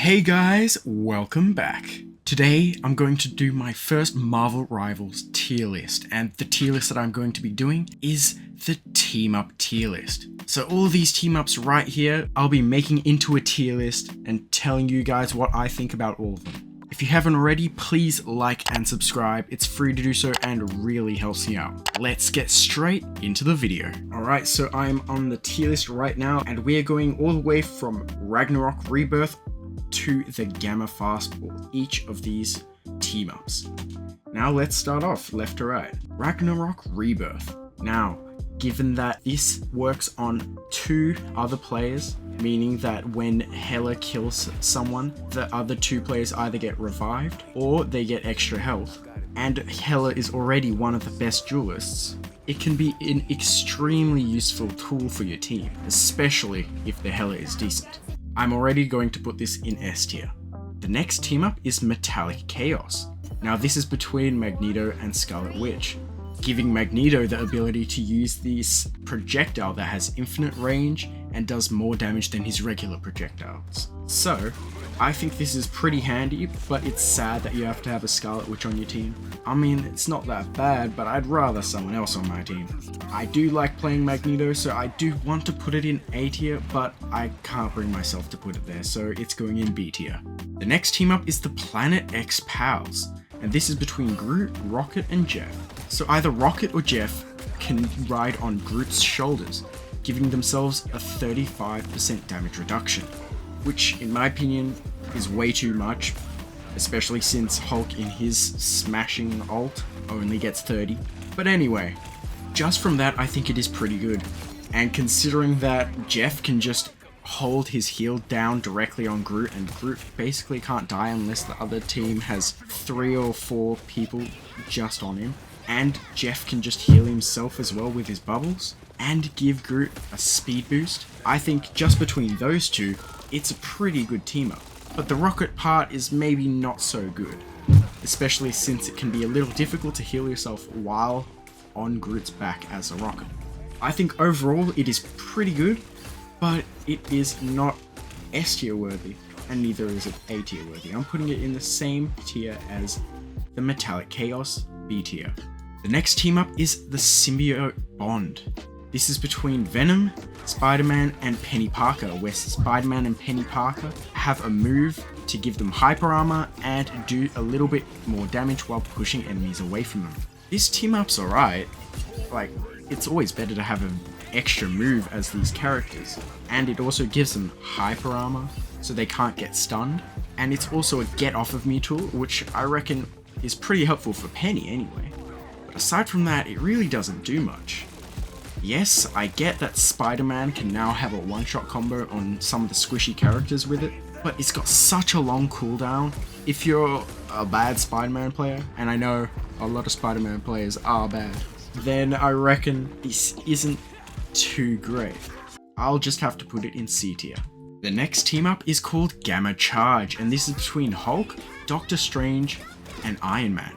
Hey guys, welcome back. Today I'm going to do my first Marvel Rivals tier list, and the tier list that I'm going to be doing is the team up tier list. So all of these team ups right here, I'll be making into a tier list and telling you guys what I think about all of them. If you haven't already, please like and subscribe. It's free to do so and really helps me out. Let's get straight into the video. Alright, so I'm on the tier list right now and we are going all the way from Ragnarok Rebirth to the Gamma Fastball, each of these team ups. Now let's start off left to right. Ragnarok Rebirth. Now, given that this works on 2 other players, meaning that when Hela kills someone, the other 2 players either get revived or they get extra health, and Hela is already one of the best duelists, it can be an extremely useful tool for your team, especially if the Hela is decent. I'm already going to put this in S tier. The next team up is Metallic Chaos. Now this is between Magneto and Scarlet Witch, giving Magneto the ability to use this projectile that has infinite range and does more damage than his regular projectiles. So, I think this is pretty handy, but it's sad that you have to have a Scarlet Witch on your team. I mean, it's not that bad, but I'd rather someone else on my team. I do like playing Magneto, so I do want to put it in A tier, but I can't bring myself to put it there, so it's going in B tier. The next team up is the Planet X Pals, and this is between Groot, Rocket, and Jeff. So either Rocket or Jeff can ride on Groot's shoulders, giving themselves a 35% damage reduction, which in my opinion is way too much, especially since Hulk in his smashing ult only gets 30. But anyway, just from that I think it is pretty good, and considering that Jeff can just hold his heal down directly on Groot, and Groot basically can't die unless the other team has 3 or 4 people just on him, and Jeff can just heal himself as well with his bubbles, and give Groot a speed boost. I think just between those two, it's a pretty good team up. But the Rocket part is maybe not so good, especially since it can be a little difficult to heal yourself while on Groot's back as a Rocket. I think overall it is pretty good, but it is not S tier worthy, and neither is it A tier worthy. I'm putting it in the same tier as the Metallic Chaos, B tier. The next team up is the Symbiote Bond. This is between Venom, Spider-Man, and Penny Parker, where Spider-Man and Penny Parker have a move to give them hyper armor and do a little bit more damage while pushing enemies away from them. This team up's alright, like, it's always better to have an extra move as these characters, and it also gives them hyper armor so they can't get stunned, and it's also a get off of me tool, which I reckon is pretty helpful for Penny anyway. But aside from that, it really doesn't do much. Yes, I get that Spider-Man can now have a one-shot combo on some of the squishy characters with it, but it's got such a long cooldown. If you're a bad Spider-Man player, and I know a lot of Spider-Man players are bad, then I reckon this isn't too great. I'll just have to put it in C tier. The next team up is called Gamma Charge, and this is between Hulk, Doctor Strange, and Iron Man.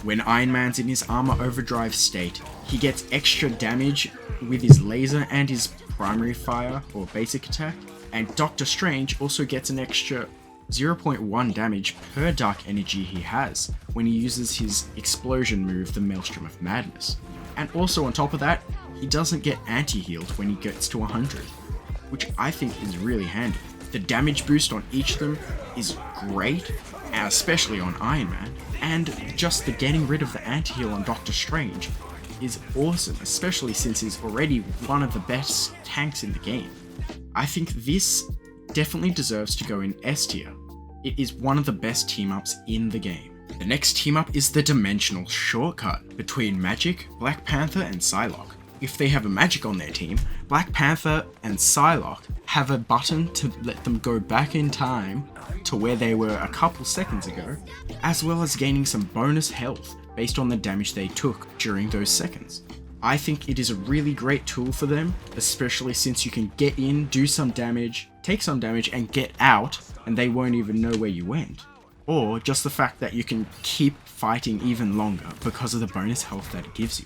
When Iron Man's in his armor overdrive state, he gets extra damage with his laser and his primary fire or basic attack, and Doctor Strange also gets an extra 0.1 damage per dark energy he has when he uses his explosion move, the Maelstrom of Madness. And also on top of that, he doesn't get anti-healed when he gets to 100, which I think is really handy. The damage boost on each of them is great, and especially on Iron Man, and just the getting rid of the anti-heal on Doctor Strange is awesome, especially since he's already one of the best tanks in the game. I think this definitely deserves to go in S tier. It is one of the best team-ups in the game. The next team-up is the Dimensional Shortcut between Magic, Black Panther, and Psylocke. If they have a Magic on their team, Black Panther and Psylocke have a button to let them go back in time to where they were a couple seconds ago, as well as gaining some bonus health based on the damage they took during those seconds. I think it is a really great tool for them, especially since you can get in, do some damage, take some damage, and get out, and they won't even know where you went. Or just the fact that you can keep fighting even longer because of the bonus health that it gives you.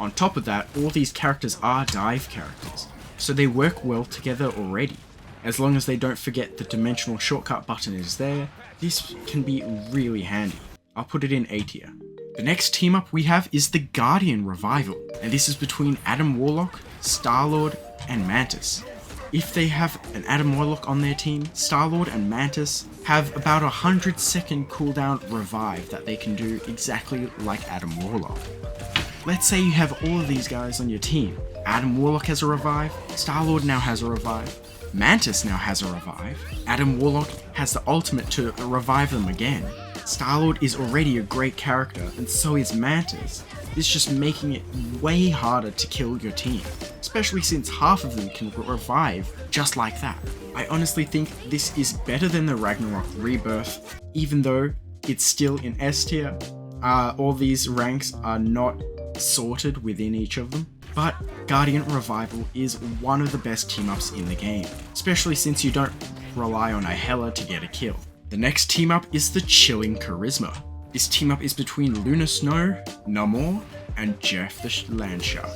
On top of that, all these characters are dive characters, so they work well together already. As long as they don't forget the dimensional shortcut button is there, this can be really handy. I'll put it in A tier. The next team up we have is the Guardian Revival, and this is between Adam Warlock, Star-Lord, and Mantis. If they have an Adam Warlock on their team, Star-Lord and Mantis have about a 100-second cooldown revive that they can do exactly like Adam Warlock. Let's say you have all of these guys on your team. Adam Warlock has a revive, Star-Lord now has a revive, Mantis now has a revive, Adam Warlock has the ultimate to revive them again. Star-Lord is already a great character, and so is Mantis. It's just making it way harder to kill your team, especially since half of them can revive just like that. I honestly think this is better than the Ragnarok Rebirth, even though it's still in S tier. All these ranks are not sorted within each of them, but Guardian Revival is one of the best team-ups in the game, especially since you don't rely on a Hela to get a kill. The next team-up is the Chilling Charisma. This team-up is between Lunar Snow, Namor, and Jeff the Land Shark.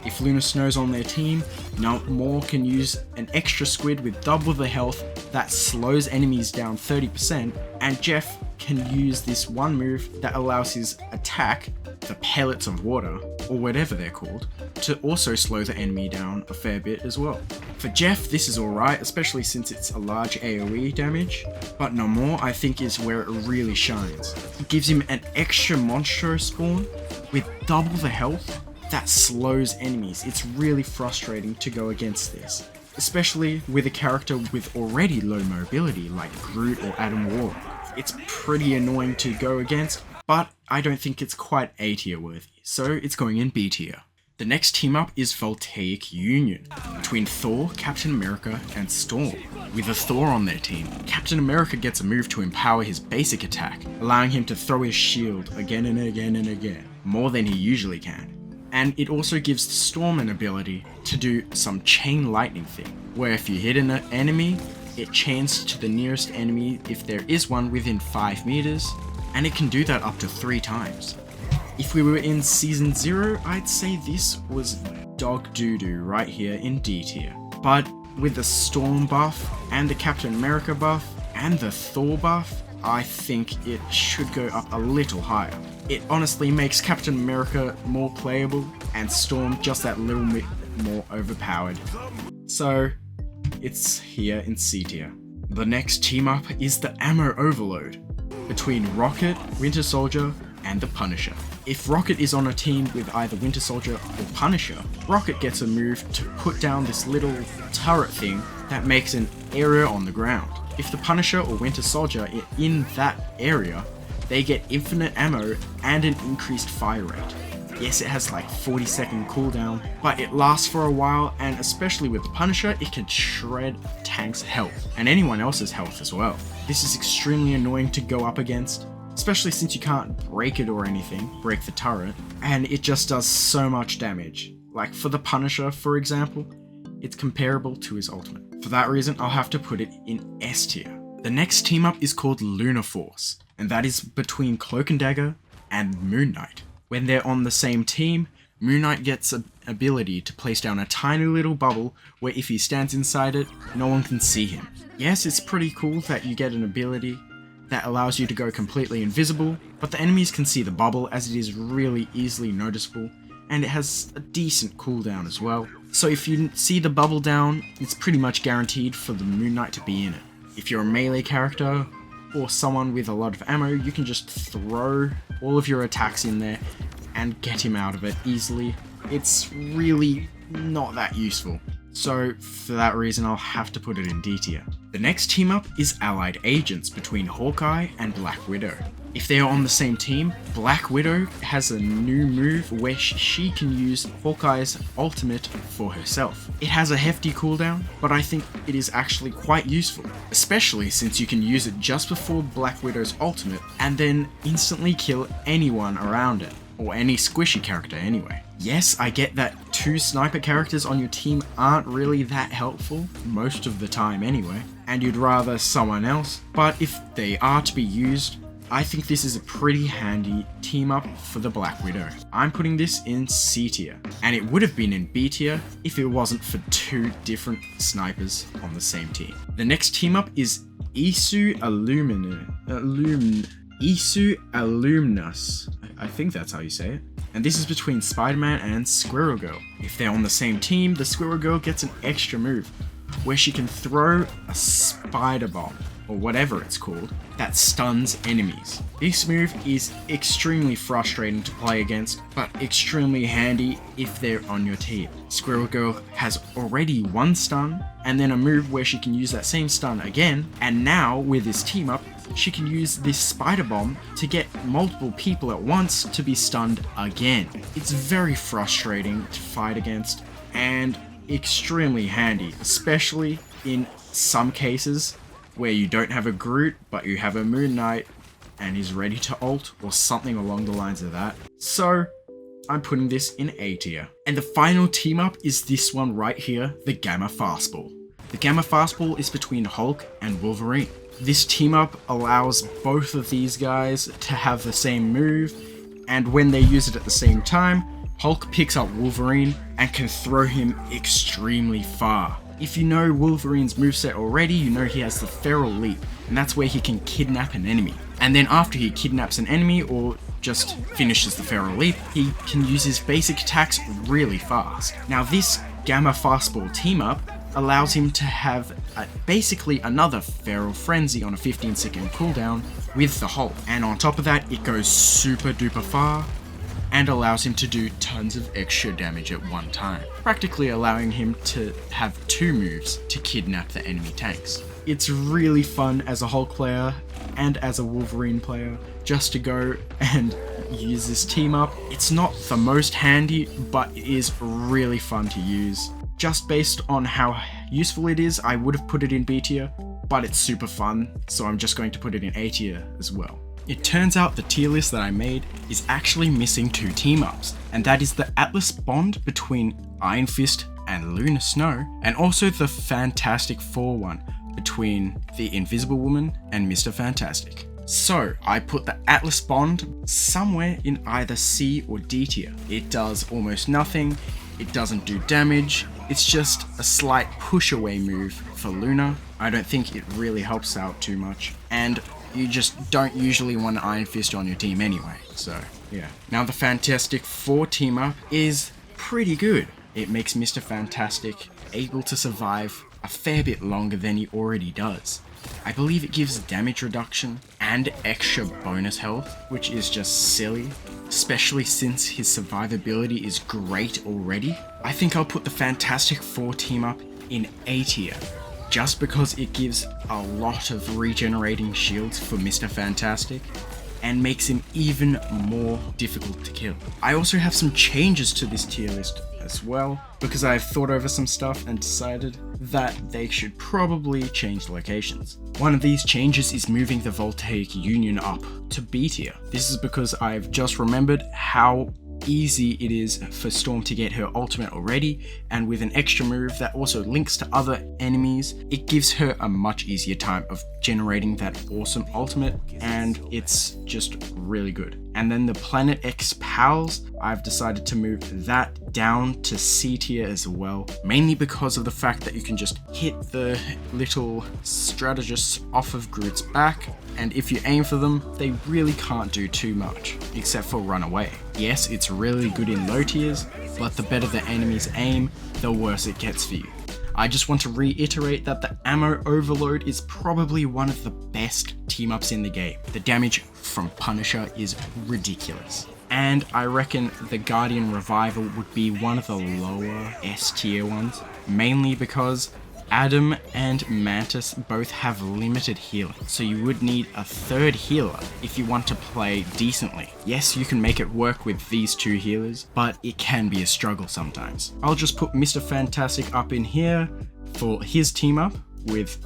If Lunar Snow's on their team, Namor can use an extra squid with double the health that slows enemies down 30%, and Jeff can use this one move that allows his attack, the pellets of water, or whatever they're called, to also slow the enemy down a fair bit as well. For Jeff, this is alright, especially since it's a large AoE damage, but Namor I think is where it really shines. It gives him an extra Monstro spawn with double the health that slows enemies. It's really frustrating to go against this, especially with a character with already low mobility like Groot or Adam Warlock. It's pretty annoying to go against, but I don't think it's quite A tier worthy, so it's going in B tier. The next team up is Voltaic Union, between Thor, Captain America, and Storm. With a Thor on their team, Captain America gets a move to empower his basic attack, allowing him to throw his shield again and again and again, more than he usually can. And it also gives Storm an ability to do some chain lightning thing, where if you hit an enemy, it chains to the nearest enemy if there is one within 5 meters, and it can do that up to 3 times. If we were in Season 0, I'd say this was dog doo-doo right here in D tier. But with the Storm buff, and the Captain America buff, and the Thor buff, I think it should go up a little higher. It honestly makes Captain America more playable, and Storm just that little bit more overpowered. So, it's here in C tier. The next team up is the Ammo Overload, between Rocket, Winter Soldier, and the Punisher. If Rocket is on a team with either Winter Soldier or Punisher, Rocket gets a move to put down this little turret thing that makes an area on the ground. If the Punisher or Winter Soldier are in that area, they get infinite ammo and an increased fire rate. Yes, it has like 40-second cooldown, but it lasts for a while, and especially with the Punisher, it can shred tanks' health, and anyone else's health as well. This is extremely annoying to go up against, especially since you can't break it or anything, break the turret, and it just does so much damage. Like for the Punisher, for example, it's comparable to his ultimate. For that reason, I'll have to put it in S tier. The next team up is called Lunar Force, and that is between Cloak and Dagger and Moon Knight. When they're on the same team, Moon Knight gets an ability to place down a tiny little bubble where if he stands inside it, no one can see him. Yes, it's pretty cool that you get an ability that allows you to go completely invisible, but the enemies can see the bubble as it is really easily noticeable, and it has a decent cooldown as well. So if you see the bubble down, it's pretty much guaranteed for the Moon Knight to be in it. If you're a melee character, or someone with a lot of ammo, you can just throw all of your attacks in there and get him out of it easily. It's really not that useful. So for that reason, I'll have to put it in D tier. The next team up is Allied Agents between Hawkeye and Black Widow. If they are on the same team, Black Widow has a new move where she can use Hawkeye's ultimate for herself. It has a hefty cooldown, but I think it is actually quite useful, especially since you can use it just before Black Widow's ultimate and then instantly kill anyone around it, or any squishy character anyway. Yes, I get that 2 sniper characters on your team aren't really that helpful, most of the time anyway, and you'd rather someone else, but if they are to be used, I think this is a pretty handy team up for the Black Widow. I'm putting this in C tier, and it would have been in B tier if it wasn't for 2 different snipers on the same team. The next team up is Esu Alumnus. I think that's how you say it. And this is between Spider-Man and Squirrel Girl. If they're on the same team, the Squirrel Girl gets an extra move where she can throw a spider bomb, or whatever it's called, that stuns enemies. This move is extremely frustrating to play against, but extremely handy if they're on your team. Squirrel Girl has already 1 stun, and then a move where she can use that same stun again, and now with this team up, she can use this spider bomb to get multiple people at once to be stunned again. It's very frustrating to fight against, and extremely handy, especially in some cases where you don't have a Groot, but you have a Moon Knight, and he's ready to ult, or something along the lines of that. So, I'm putting this in A tier. And the final team up is this one right here, the Gamma Fastball. The Gamma Fastball is between Hulk and Wolverine. This team up allows both of these guys to have the same move, and when they use it at the same time, Hulk picks up Wolverine and can throw him extremely far. If you know Wolverine's moveset already, you know he has the Feral Leap, and that's where he can kidnap an enemy. And then after he kidnaps an enemy, or just finishes the Feral Leap, he can use his basic attacks really fast. Now this Gamma Fastball team up allows him to have basically another Feral Frenzy on a 15-second cooldown with the Hulk. And on top of that, it goes super duper far, and allows him to do tons of extra damage at one time, practically allowing him to have 2 moves to kidnap the enemy tanks. It's really fun as a Hulk player and as a Wolverine player just to go and use this team up. It's not the most handy, but it is really fun to use. Just based on how useful it is, I would have put it in B tier, but it's super fun, so I'm just going to put it in A tier as well. It turns out the tier list that I made is actually missing 2 team-ups, and that is the Atlas Bond between Iron Fist and Lunar Snow, and also the Fantastic Four one between the Invisible Woman and Mr. Fantastic. So, I put the Atlas Bond somewhere in either C or D tier. It does almost nothing, it doesn't do damage, it's just a slight push-away move for Luna. I don't think it really helps out too much, and you just don't usually want an Iron Fist on your team anyway, so yeah. Now the Fantastic Four team up is pretty good. It makes Mr. Fantastic able to survive a fair bit longer than he already does. I believe it gives damage reduction and extra bonus health, which is just silly, especially since his survivability is great already. I think I'll put the Fantastic Four team up in A tier, just because it gives a lot of regenerating shields for Mr. Fantastic and makes him even more difficult to kill. I also have some changes to this tier list as well, because I've thought over some stuff and decided that they should probably change locations. One of these changes is moving the Voltaic Union up to B tier. This is because I've just remembered how easy it is for Storm to get her ultimate already, and with an extra move that also links to other enemies, it gives her a much easier time of generating that awesome ultimate, and it's just really good. And then the Planet X Pals, I've decided to move that down to C tier as well, mainly because of the fact that you can just hit the little strategists off of Groot's back, and if you aim for them, they really can't do too much, except for run away. Yes, it's really good in low tiers, but the better the enemy's aim, the worse it gets for you. I just want to reiterate that the Ammo Overload is probably one of the best team-ups in the game. The damage from Punisher is ridiculous. And I reckon the Guardian Revival would be one of the lower S tier ones, mainly because Adam and Mantis both have limited healing, so you would need a third healer if you want to play decently. Yes, you can make it work with these 2 healers, but it can be a struggle sometimes. I'll just put Mr. Fantastic up in here for his team up with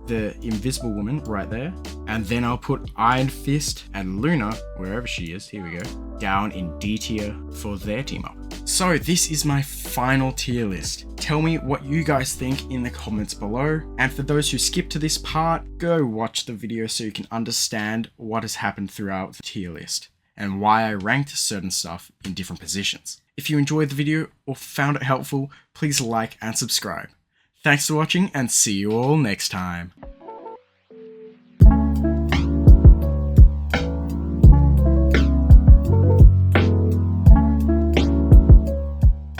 the Invisible Woman right there, and then I'll put Iron Fist and Luna, wherever she is, here we go, down in D tier for their team up. So this is my final tier list. Tell me what you guys think in the comments below. And for those who skip to this part, go watch the video so you can understand what has happened throughout the tier list and why I ranked certain stuff in different positions. If you enjoyed the video or found it helpful, please like and subscribe. Thanks for watching and see you all next time.